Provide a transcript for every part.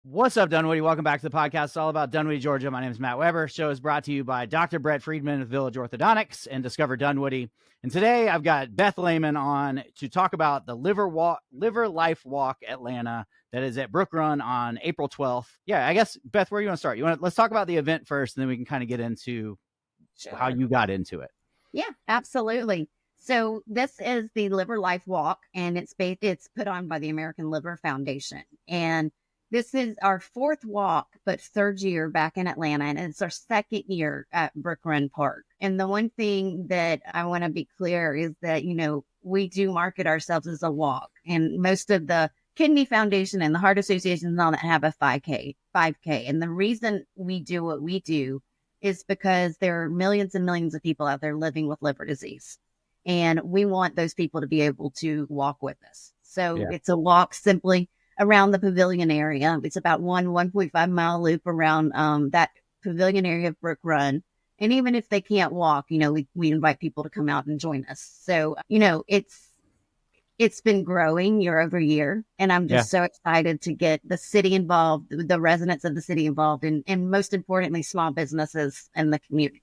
What's up, Dunwoody? Welcome back to the podcast. It's all about Dunwoody, Georgia. My name is Matt Weber. The show is brought to you by Dr. Brett Friedman of Village Orthodontics and Discover Dunwoody. And today I've got Beth Lehman on to talk about the Liver Life Walk Atlanta that is at Brook Run on April 12th. Yeah, I guess, Beth, where do you want to start? Let's talk about the event first, and then we can kind of get into how you got into it. Yeah, absolutely. So this is the Liver Life Walk, and it's put on by the American Liver Foundation. And this is our fourth walk, but third year back in Atlanta, and it's our second year at Brook Run Park. And the one thing that I want to be clear is that, we do market ourselves as a walk, and most of the Kidney Foundation and the Heart Association and all that have a 5K. And the reason we do what we do is because there are millions and millions of people out there living with liver disease. And we want those people to be able to walk with us. So It's a walk simply around the pavilion area. It's about 1.5 mile loop around that pavilion area of Brook Run. And even if they can't walk, we invite people to come out and join us. So, it's been growing year over year. And I'm just so excited to get the city involved, the residents of the city involved, and most importantly, small businesses and the community.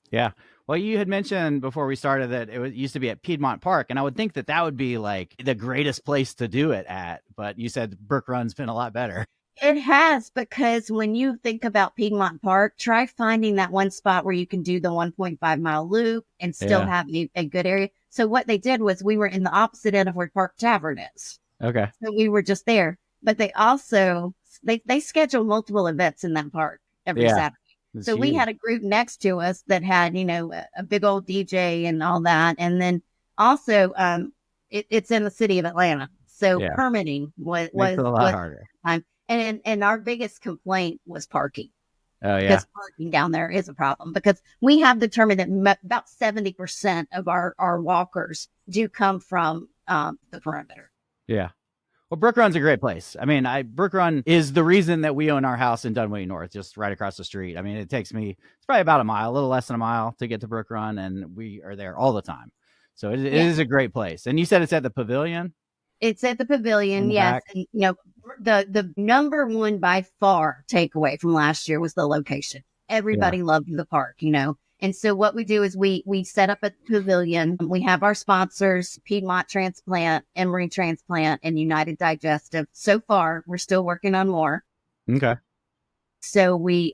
Yeah. Well, you had mentioned before we started that it used to be at Piedmont Park, and I would think that would be like the greatest place to do it at, but you said Brook Run's been a lot better. It has, because when you think about Piedmont Park, try finding that one spot where you can do the 1.5 mile loop and still have a good area. So what they did was we were in the opposite end of where Park Tavern is. Okay. So we were just there, but they also, they schedule multiple events in that park every Saturday. So we had a group next to us that had, a big old DJ and all that. And then also, it's in the city of Atlanta. So permitting was a lot harder. And our biggest complaint was parking. Oh, yeah. Because parking down there is a problem, because we have determined that about 70% of our walkers do come from the perimeter. Yeah. Well, Brook Run's a great place. I mean, Brook Run is the reason that we own our house in Dunwoody North, just right across the street. I mean, it's probably about a mile, a little less than a mile to get to Brook Run, and we are there all the time. So it is a great place. And you said it's at the pavilion? It's at the pavilion, yes. And, the number one by far takeaway from last year was the location. Everybody loved the park, And so what we do is we set up a pavilion. We have our sponsors, Piedmont Transplant, Emory Transplant, and United Digestive. So far, we're still working on more. Okay. So we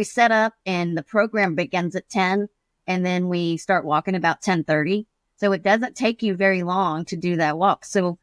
set up, and the program begins at 10, and then we start walking about 10:30. So it doesn't take you very long to do that walk. So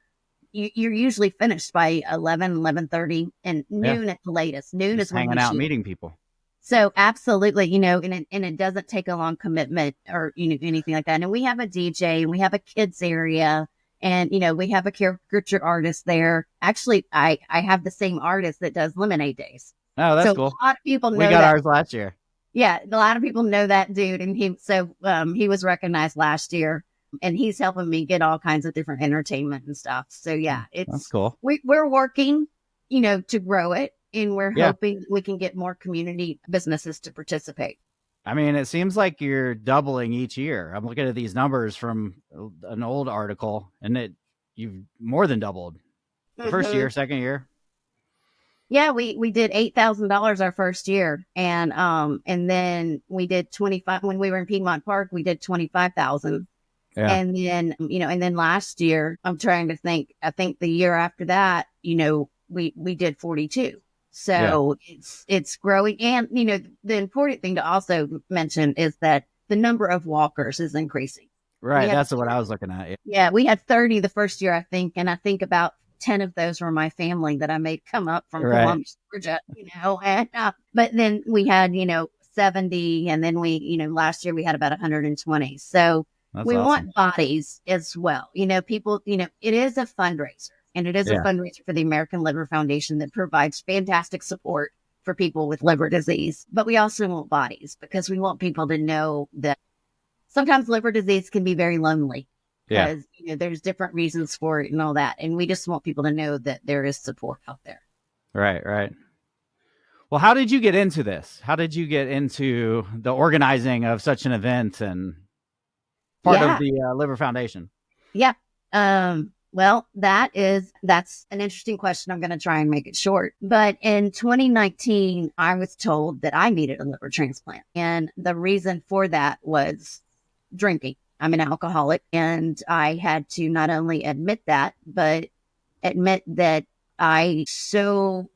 you're usually finished by 11:30, and noon at the latest. Noon is when hanging out, meeting people. So absolutely, and it doesn't take a long commitment or, anything like that. And we have a DJ, and we have a kids area, and, we have a caricature artist there. Actually, I have the same artist that does Lemonade Days. Oh, that's cool. A lot of people know we got ours last year. Yeah. A lot of people know that dude. And he was recognized last year, and he's helping me get all kinds of different entertainment and stuff. So that's cool. We're working, to grow it. And we're hoping we can get more community businesses to participate. I mean, it seems like you're doubling each year. I'm looking at these numbers from an old article, and you've more than doubled. The first year, second year. Yeah, we did $8,000 our first year, and then we did 25 when we were in Piedmont Park. We did 25,000, and then and then last year, I'm trying to think. I think the year after that, we did 42. So it's growing. And, the important thing to also mention is that the number of walkers is increasing. Right. That's what I was looking at. Yeah. We had 30 the first year, I think. And I think about 10 of those were my family that I made come up from Columbus, Georgia, and, but then we had, 70. And then last year we had about 120. So we want bodies as well. People, it is a fundraiser. And it is a fundraiser for the American Liver Foundation that provides fantastic support for people with liver disease. But we also want bodies, because we want people to know that sometimes liver disease can be very lonely, because there's different reasons for it and all that. And we just want people to know that there is support out there. Right. Well, how did you get into this? How did you get into the organizing of such an event and part of the Liver Foundation? Yeah. Well, that's an interesting question. I'm going to try and make it short. But in 2019, I was told that I needed a liver transplant. And the reason for that was drinking. I'm an alcoholic, and I had to not only admit that, but admit that I so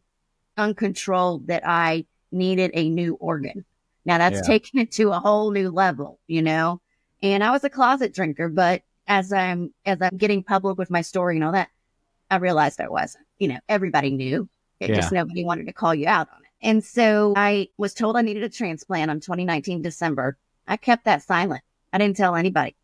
uncontrolled that I needed a new organ. Now that's Yeah. taking it to a whole new level, And I was a closet drinker, but as I'm getting public with my story and all that, I realized I wasn't. Everybody knew. It Yeah. just nobody wanted to call you out on it. And so I was told I needed a transplant on 2019 December. I kept that silent. I didn't tell anybody.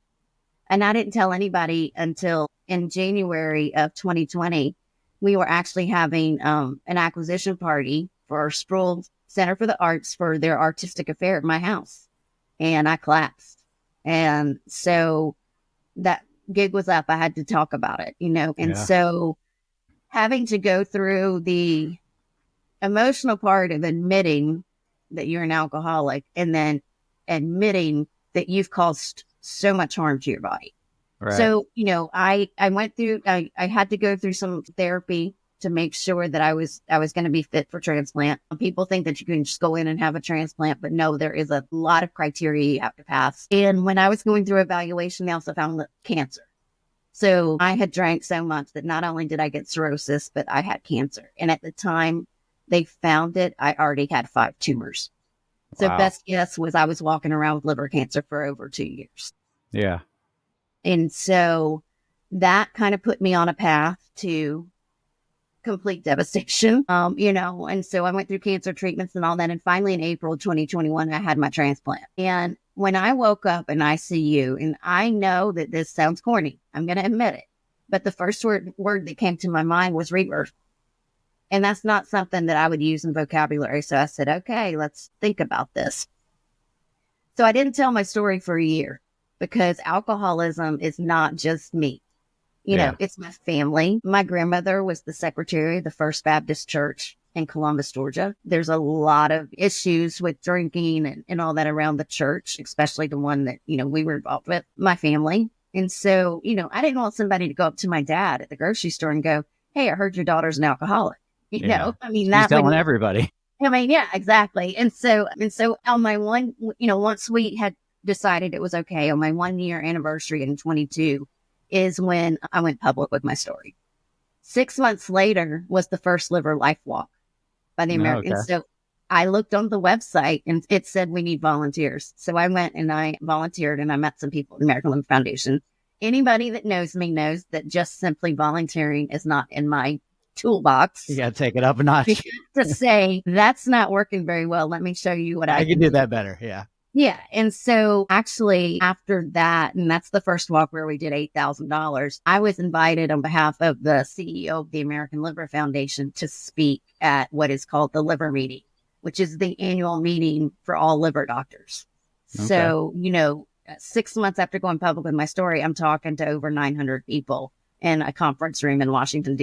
And I didn't tell anybody until in January of 2020. We were actually having an acquisition party for Sproul Center for the Arts for their artistic affair at my house. And I collapsed. And so that gig was up. I had to talk about it, And Yeah. so having to go through the emotional part of admitting that you're an alcoholic and then admitting that you've caused so much harm to your body. Right. So, I went through, I had to go through some therapy to make sure that I was going to be fit for transplant. People think that you can just go in and have a transplant, but no, there is a lot of criteria you have to pass. And when I was going through evaluation, they also found cancer. So I had drank so much that not only did I get cirrhosis, but I had cancer. And at the time they found it, I already had 5 tumors. So Wow. best guess was I was walking around with liver cancer for over 2 years. Yeah. And so that kind of put me on a path to complete devastation, and so I went through cancer treatments and all that. And finally in April 2021, I had my transplant. And when I woke up in ICU, and I know that this sounds corny, I'm going to admit it, but the first word that came to my mind was rebirth. And that's not something that I would use in vocabulary. So I said, okay, let's think about this. So I didn't tell my story for a year because alcoholism is not just me. It's my family. My grandmother was the secretary of the First Baptist Church in Columbus, Georgia. There's a lot of issues with drinking and all that around the church, especially the one that, we were involved with, my family. And so, I didn't want somebody to go up to my dad at the grocery store and go, hey, I heard your daughter's an alcoholic. She's telling everybody. Yeah, exactly. And so on my one, once we had decided it was okay, on my 1 year anniversary in 22 is when I went public with my story. 6 months later was the first Liver Life Walk by the American. Okay. So I looked on the website and it said we need volunteers. So I went and I volunteered and I met some people at the American Liver Foundation. Anybody that knows me knows that just simply volunteering is not in my toolbox. You got to take it up a notch. To say that's not working very well. Let me show you what I can do that better. Yeah. Yeah. And so actually after that, and that's the first walk where we did $8,000, I was invited on behalf of the CEO of the American Liver Foundation to speak at what is called the Liver Meeting, which is the annual meeting for all liver doctors. Okay. So, 6 months after going public with my story, I'm talking to over 900 people in a conference room in Washington,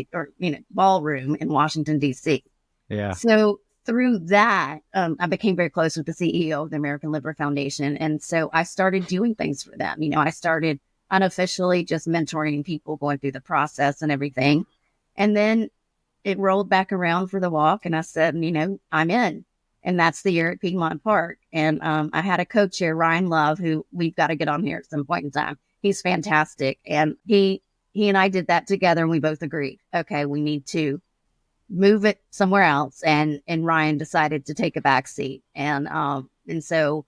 ballroom in Washington, D.C. Yeah. So through that, I became very close with the CEO of the American Liver Foundation. And so I started doing things for them. I started unofficially just mentoring people going through the process and everything. And then it rolled back around for the walk. And I said, I'm in. And that's the year at Piedmont Park. And I had a co-chair, Ryan Love, who we've got to get on here at some point in time. He's fantastic. And he and I did that together. And we both agreed, okay, we need to move it somewhere else. And Ryan decided to take a back seat. And so,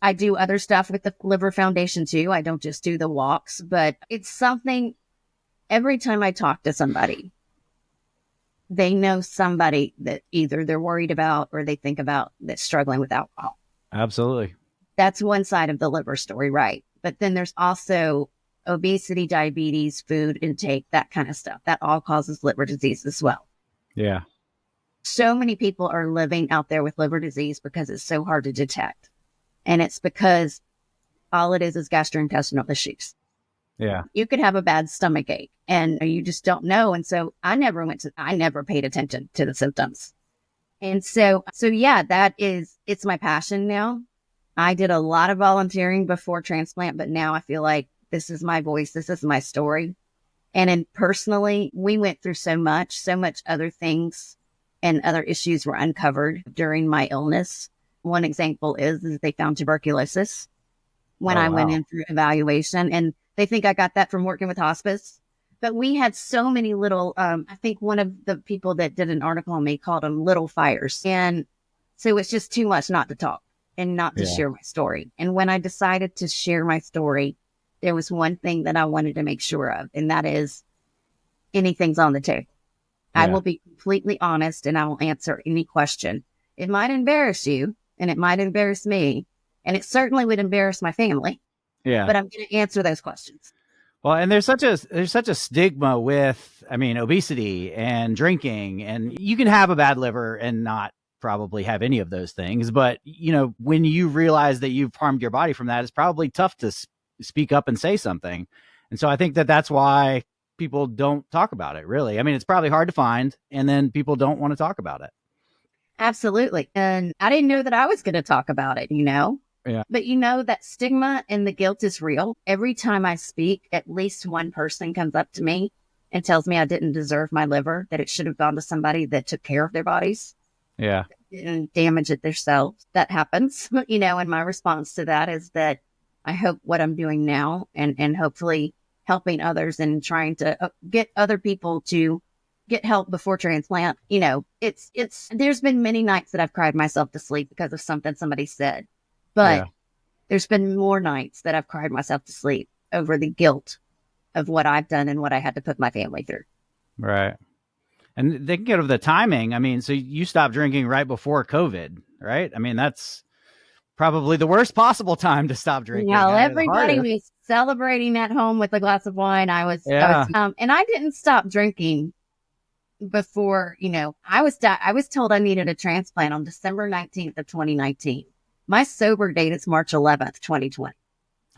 I do other stuff with the Liver Foundation too. I don't just do the walks, but it's something every time I talk to somebody, they know somebody that either they're worried about or they think about that's struggling with alcohol. Absolutely. That's one side of the liver story, right? But then there's also obesity, diabetes, food intake, that kind of stuff. That all causes liver disease as well. Yeah. So many people are living out there with liver disease because it's so hard to detect. And it's because all it is gastrointestinal issues. Yeah. You could have a bad stomach ache and you just don't know. And so I never paid attention to the symptoms. And so yeah, it's my passion now. I did a lot of volunteering before transplant, but now I feel like this is my voice. This is my story. And then personally, we went through so much other things and other issues were uncovered during my illness. One example is they found tuberculosis when I went in through evaluation, and they think I got that from working with hospice. But we had so many little, I think one of the people that did an article on me called them little fires. And so it's just too much not to talk and not to share my story. And when I decided to share my story, there was one thing that I wanted to make sure of, and that is anything's on the table. Yeah. I will be completely honest and I will answer any question. It might embarrass you and it might embarrass me, and it certainly would embarrass my family. Yeah. But I'm going to answer those questions. Well, and there's such a stigma with, I mean, obesity and drinking, and you can have a bad liver and not probably have any of those things. But, you know, when you realize that you've harmed your body from that, it's probably tough to speak up and say something. And so I think that that's why people don't talk about it, really. I mean, it's probably hard to find, and then people don't want to talk about it. Absolutely. And I didn't know that I was going to talk about it, you know? Yeah. But you know, that stigma and the guilt is real. Every time I speak, at least one person comes up to me and tells me I didn't deserve my liver, that it should have gone to somebody that took care of their bodies. Yeah. And damage it themselves. That happens, you know, and my response to that is that I hope what I'm doing now and hopefully helping others and trying to get other people to get help before transplant. You know, there's been many nights that I've cried myself to sleep because of something somebody said. But there's been more nights that I've cried myself to sleep over the guilt of what I've done and what I had to put my family through. Right. And they can get over the timing. I mean, so you stopped drinking right before COVID, right? I mean, that's probably the worst possible time to stop drinking. Yeah, everybody was celebrating at home with a glass of wine. I was and I didn't stop drinking before, you know, I was told I needed a transplant on December 19th of 2019. My sober date is March 11th, 2020.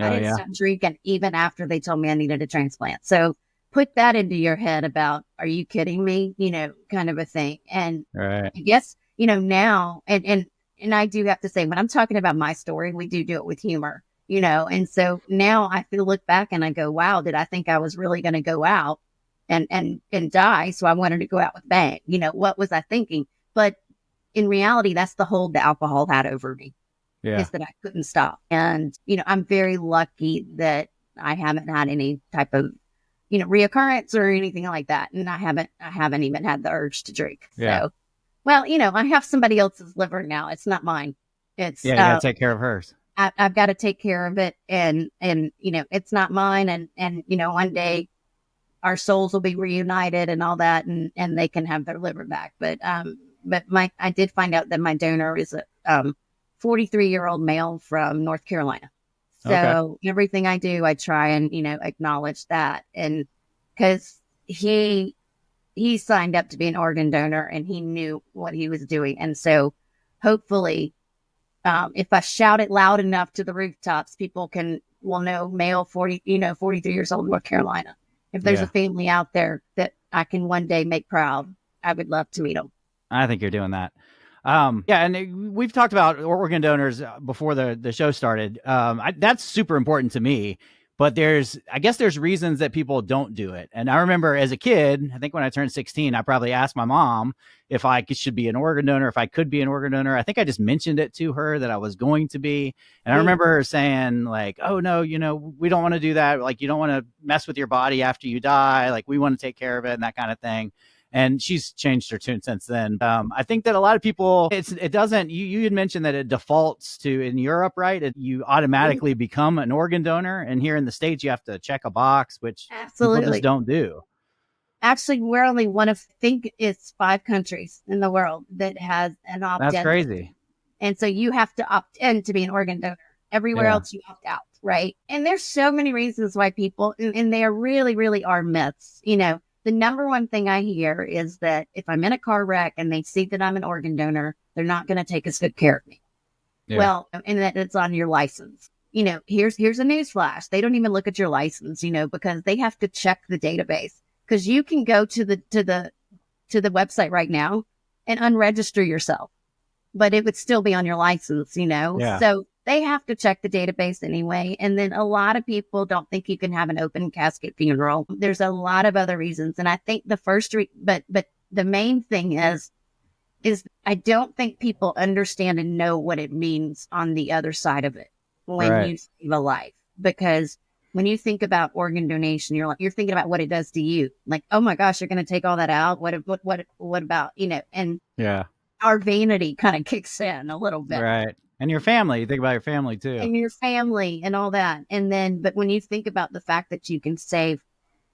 I didn't stop drinking even after they told me I needed a transplant. So put that into your head about, are you kidding me? You know, kind of a thing. And I guess, you know, now, and I do have to say, when I'm talking about my story, we do it with humor, you know? And so now I look back and I go, wow, did I think I was really going to go out and die? So I wanted to go out with bang. You know, what was I thinking? But in reality, that's the hold the alcohol had over me. Is that I couldn't stop. And, you know, I'm very lucky that I haven't had any type of, you know, reoccurrence or anything like that. And I haven't even had the urge to drink. Yeah. So, well, you know, I have somebody else's liver now. It's not mine. It's you gotta take care of hers. I've got to take care of it. And, you know, it's not mine. And, you know, one day our souls will be reunited and all that, and they can have their liver back. But I did find out that my donor is a, 43-year-old male from North Carolina. So everything I do, I try and, you know, acknowledge that. And because he signed up to be an organ donor and he knew what he was doing. And so hopefully, if I shout it loud enough to the rooftops, people will know male 43 years old, North Carolina. If there's a family out there that I can one day make proud, I would love to meet them. I think you're doing that. And we've talked about organ donors before the show started. That's super important to me, but I guess there's reasons that people don't do it. And I remember as a kid, I think when I turned 16, I probably asked my mom if I should be an organ donor, if I could be an organ donor. I think I just mentioned it to her that I was going to be. And I remember her saying like, oh no, you know, we don't want to do that. Like, you don't want to mess with your body after you die. Like, we want to take care of it and that kind of thing. And she's changed her tune since then. I think that a lot of people, it doesn't, you had mentioned that it defaults to, in Europe, right? You automatically become an organ donor. And here in the States, you have to check a box, which people just don't do. Actually, we're only one of, I think it's 5 countries in the world that has an opt-in. That's crazy. And so you have to opt in to be an organ donor. Everywhere else you opt out, right? And there's so many reasons why people, and they are really, really are myths, you know. The number one thing I hear is that if I'm in a car wreck and they see that I'm an organ donor, they're not going to take as good care of me. Yeah. Well, and that it's on your license. You know, here's a news flash. They don't even look at your license, you know, because they have to check the database. Because you can go to the website right now and unregister yourself, but it would still be on your license, you know. Yeah. So they have to check the database anyway. And then a lot of people don't think you can have an open casket funeral. There's a lot of other reasons. And I think the first, but the main thing is I don't think people understand and know what it means on the other side of it when you save a life. Because when you think about organ donation, you're thinking about what it does to you. Like, oh my gosh, you're going to take all that out. What about, and our vanity kind of kicks in a little bit. Right. And your family, you think about your family too. And your family and all that. And then, but when you think about the fact that you can save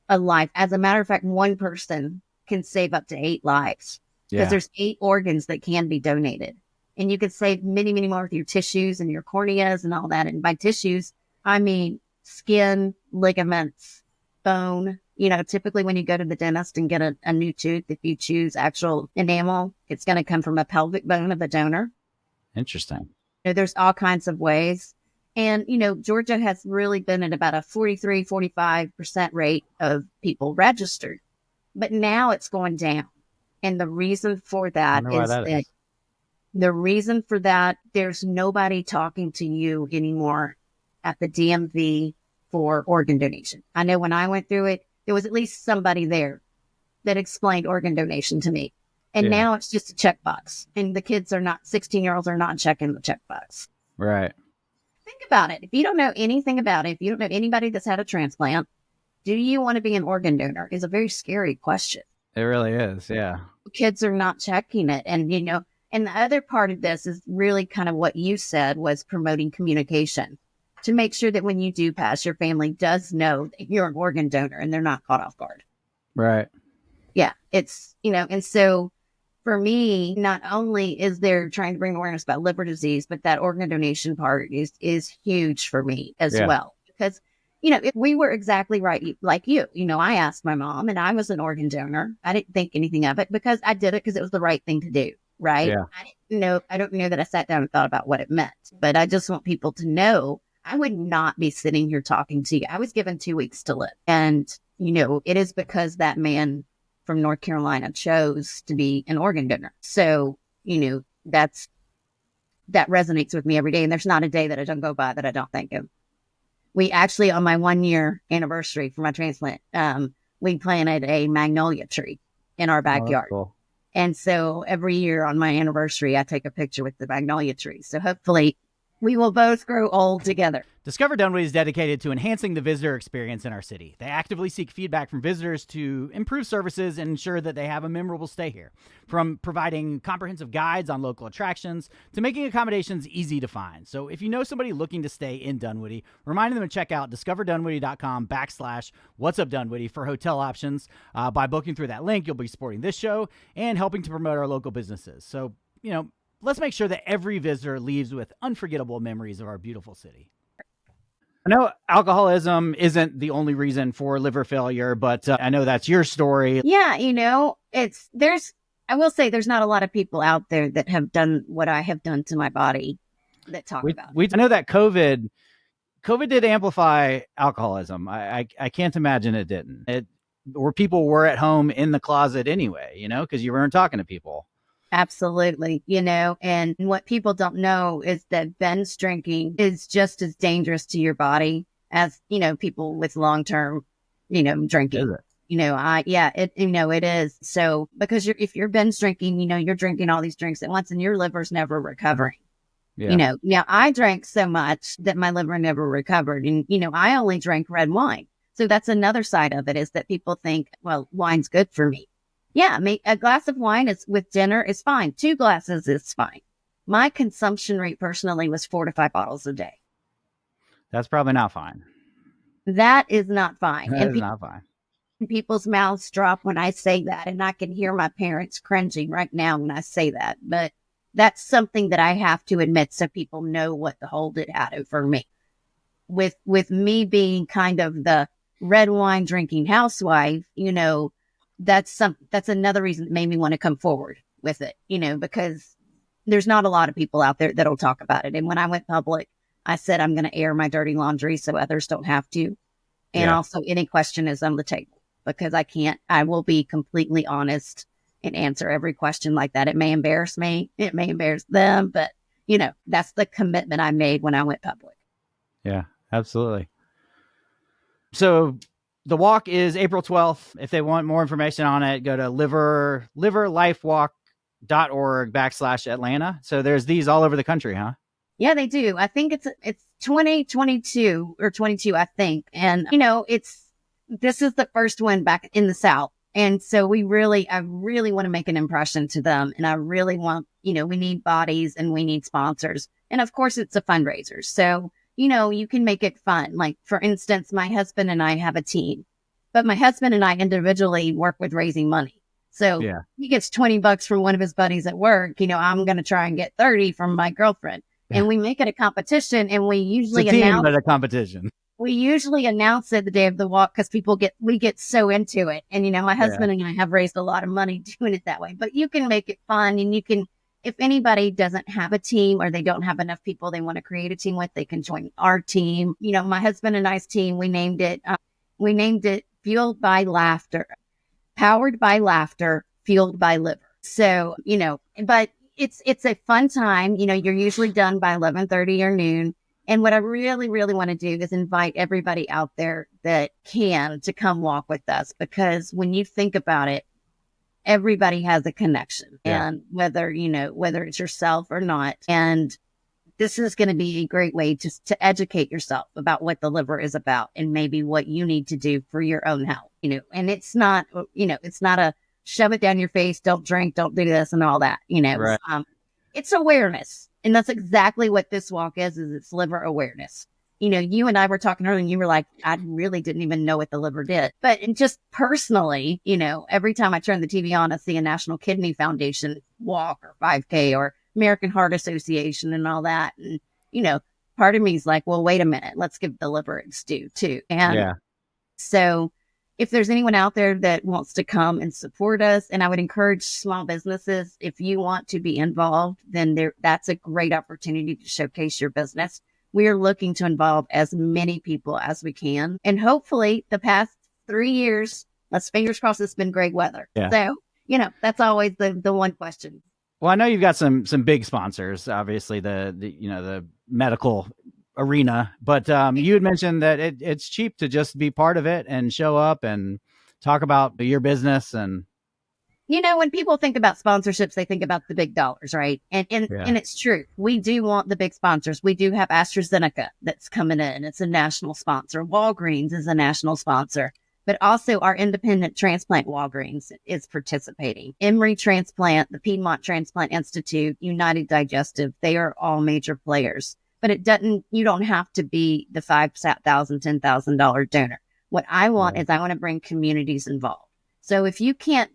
a life, as a matter of fact, one person can save up to 8 lives because there's 8 organs that can be donated. And you can save many, many more with your tissues and your corneas and all that. And by tissues, I mean skin, ligaments, bone. Typically when you go to the dentist and get a new tooth, if you choose actual enamel, it's going to come from a pelvic bone of the donor. Interesting. There's all kinds of ways. And, Georgia has really been at about a 43, 45% rate of people registered. But now it's going down. And the reason for that is the reason for that, there's nobody talking to you anymore at the DMV for organ donation. I know when I went through it, there was at least somebody there that explained organ donation to me. And now it's just a checkbox. And the kids 16-year-olds are not checking the checkbox. Right. Think about it. If you don't know anything about it, if you don't know anybody that's had a transplant, do you want to be an organ donor? Is a very scary question. It really is. Yeah. Kids are not checking it. And, and the other part of this is really kind of what you said was promoting communication to make sure that when you do pass, your family does know that you're an organ donor and they're not caught off guard. Right. Yeah. It's, and so for me, not only is there trying to bring awareness about liver disease, but that organ donation part is huge for me as well. Because, if we were exactly right, like you, I asked my mom and I was an organ donor. I didn't think anything of it because I did it because it was the right thing to do. Right. Yeah. I don't know that I sat down and thought about what it meant, but I just want people to know I would not be sitting here talking to you. I was given 2 weeks to live. And, it is because that man from North Carolina chose to be an organ donor. So, that resonates with me every day. And there's not a day that I don't go by that I don't think of. We actually, on my 1-year anniversary for my transplant, we planted a magnolia tree in our backyard. Oh, cool. And so every year on my anniversary, I take a picture with the magnolia tree. So hopefully we will both grow old together. Discover Dunwoody is dedicated to enhancing the visitor experience in our city. They actively seek feedback from visitors to improve services and ensure that they have a memorable stay here. From providing comprehensive guides on local attractions to making accommodations easy to find. So if you know somebody looking to stay in Dunwoody, remind them to check out discoverdunwoody.com/whatsupdunwoody for hotel options. By booking through that link, you'll be supporting this show and helping to promote our local businesses. So, let's make sure that every visitor leaves with unforgettable memories of our beautiful city. I know alcoholism isn't the only reason for liver failure, but I know that's your story. Yeah, I will say there's not a lot of people out there that have done what I have done to my body that talk about it. I know that COVID did amplify alcoholism. I can't imagine it didn't. Or people were at home in the closet anyway, because you weren't talking to people. Absolutely. And what people don't know is that binge drinking is just as dangerous to your body as, people with long-term, drinking. Is it? It is. So because if you're binge drinking, you're drinking all these drinks at once and your liver's never recovering. Yeah. I drank so much that my liver never recovered. And, I only drank red wine. So that's another side of it is that people think, well, wine's good for me. Yeah, a glass of wine with dinner is fine. 2 glasses is fine. My consumption rate personally was 4 to 5 bottles a day. That's probably not fine. That is not fine. That is not fine. People's mouths drop when I say that. And I can hear my parents cringing right now when I say that. But that's something that I have to admit so people know what the hold it had over me. With me being kind of the red wine drinking housewife, that's another reason that made me want to come forward with it, because there's not a lot of people out there that'll talk about it. And when I went public, I said, I'm going to air my dirty laundry so others don't have to. And also any question is on the table because I will be completely honest and answer every question like that. It may embarrass me. It may embarrass them, but that's the commitment I made when I went public. Yeah, absolutely. So the walk is April 12th. If they want more information on it, go to liverlifewalk.org/Atlanta. So there's these all over the country, huh? Yeah, they do. I think it's 2022 or 22, I think. And, this is the first one back in the South. And so I really want to make an impression to them. And I really want, we need bodies and we need sponsors. And of course, it's a fundraiser. So, you can make it fun. Like, for instance, my husband and I have a team, but my husband and I individually work with raising money. So he gets $20 from one of his buddies at work. I'm going to try and get 30 from my girlfriend. And we make it a competition, and we usually announce it a competition. We usually announce it the day of the walk because we get so into it. And, my husband and I have raised a lot of money doing it that way. But you can make it fun, and you can, if anybody doesn't have a team or they don't have enough people they want to create a team with, they can join our team. My husband and I's team, we named it Fueled by Laughter, Powered by Laughter, Fueled by Liver. So, but it's a fun time. You're usually done by 11:30 or noon. And what I really, really want to do is invite everybody out there that can to come walk with us, because when you think about it, everybody has a connection, and whether it's yourself or not. And this is going to be a great way to educate yourself about what the liver is about and maybe what you need to do for your own health, and it's not a shove it down your face, don't drink, don't do this and all that, Right. It's awareness. And that's exactly what this walk is it's liver awareness. You and I were talking earlier and you were like, I really didn't even know what the liver did. But just personally, every time I turn the TV on, I see a National Kidney Foundation walk or 5K or American Heart Association and all that. And, part of me is like, well, wait a minute, let's give the liver its due too. And so if there's anyone out there that wants to come and support us, and I would encourage small businesses, if you want to be involved, then that's a great opportunity to showcase your business. We are looking to involve as many people as we can. And hopefully the past 3 years, let's fingers crossed, it's been great weather. Yeah. So, that's always the one question. Well, I know you've got some big sponsors, obviously the medical arena, but you had mentioned that it's cheap to just be part of it and show up and talk about your business. And when people think about sponsorships, they think about the big dollars, right? And it's true. We do want the big sponsors. We do have AstraZeneca that's coming in. It's a national sponsor. Walgreens is a national sponsor, but also our independent transplant Walgreens is participating. Emory Transplant, the Piedmont Transplant Institute, United Digestive, they are all major players. But you don't have to be the $5,000, $10,000 donor. What I want is I want to bring communities involved. So if you can't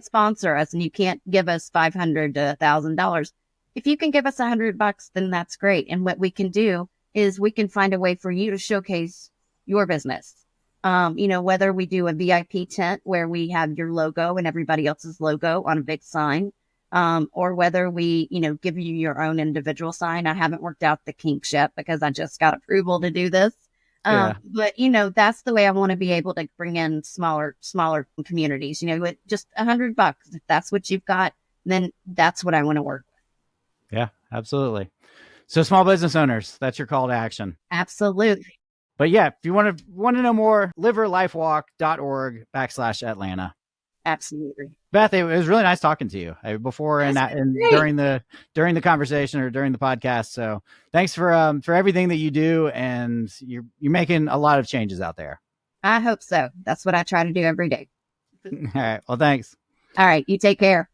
sponsor us and you can't give us $500 to $1,000, if you can give us $100, then that's great. And what we can do is we can find a way for you to showcase your business. Whether we do a VIP tent where we have your logo and everybody else's logo on a big sign, or whether we, give you your own individual sign. I haven't worked out the kinks yet because I just got approval to do this. But, that's the way I want to be able to bring in smaller communities, with just $100. If that's what you've got, then that's what I want to work with. Yeah, absolutely. So small business owners, that's your call to action. Absolutely. But yeah, if you want to know more, liverlifewalk.org/Atlanta. Absolutely. Beth, it was really nice talking to you before and during the conversation or during the podcast. So thanks for everything that you do, and you're making a lot of changes out there. I hope so. That's what I try to do every day. All right. Well, thanks. All right. You take care.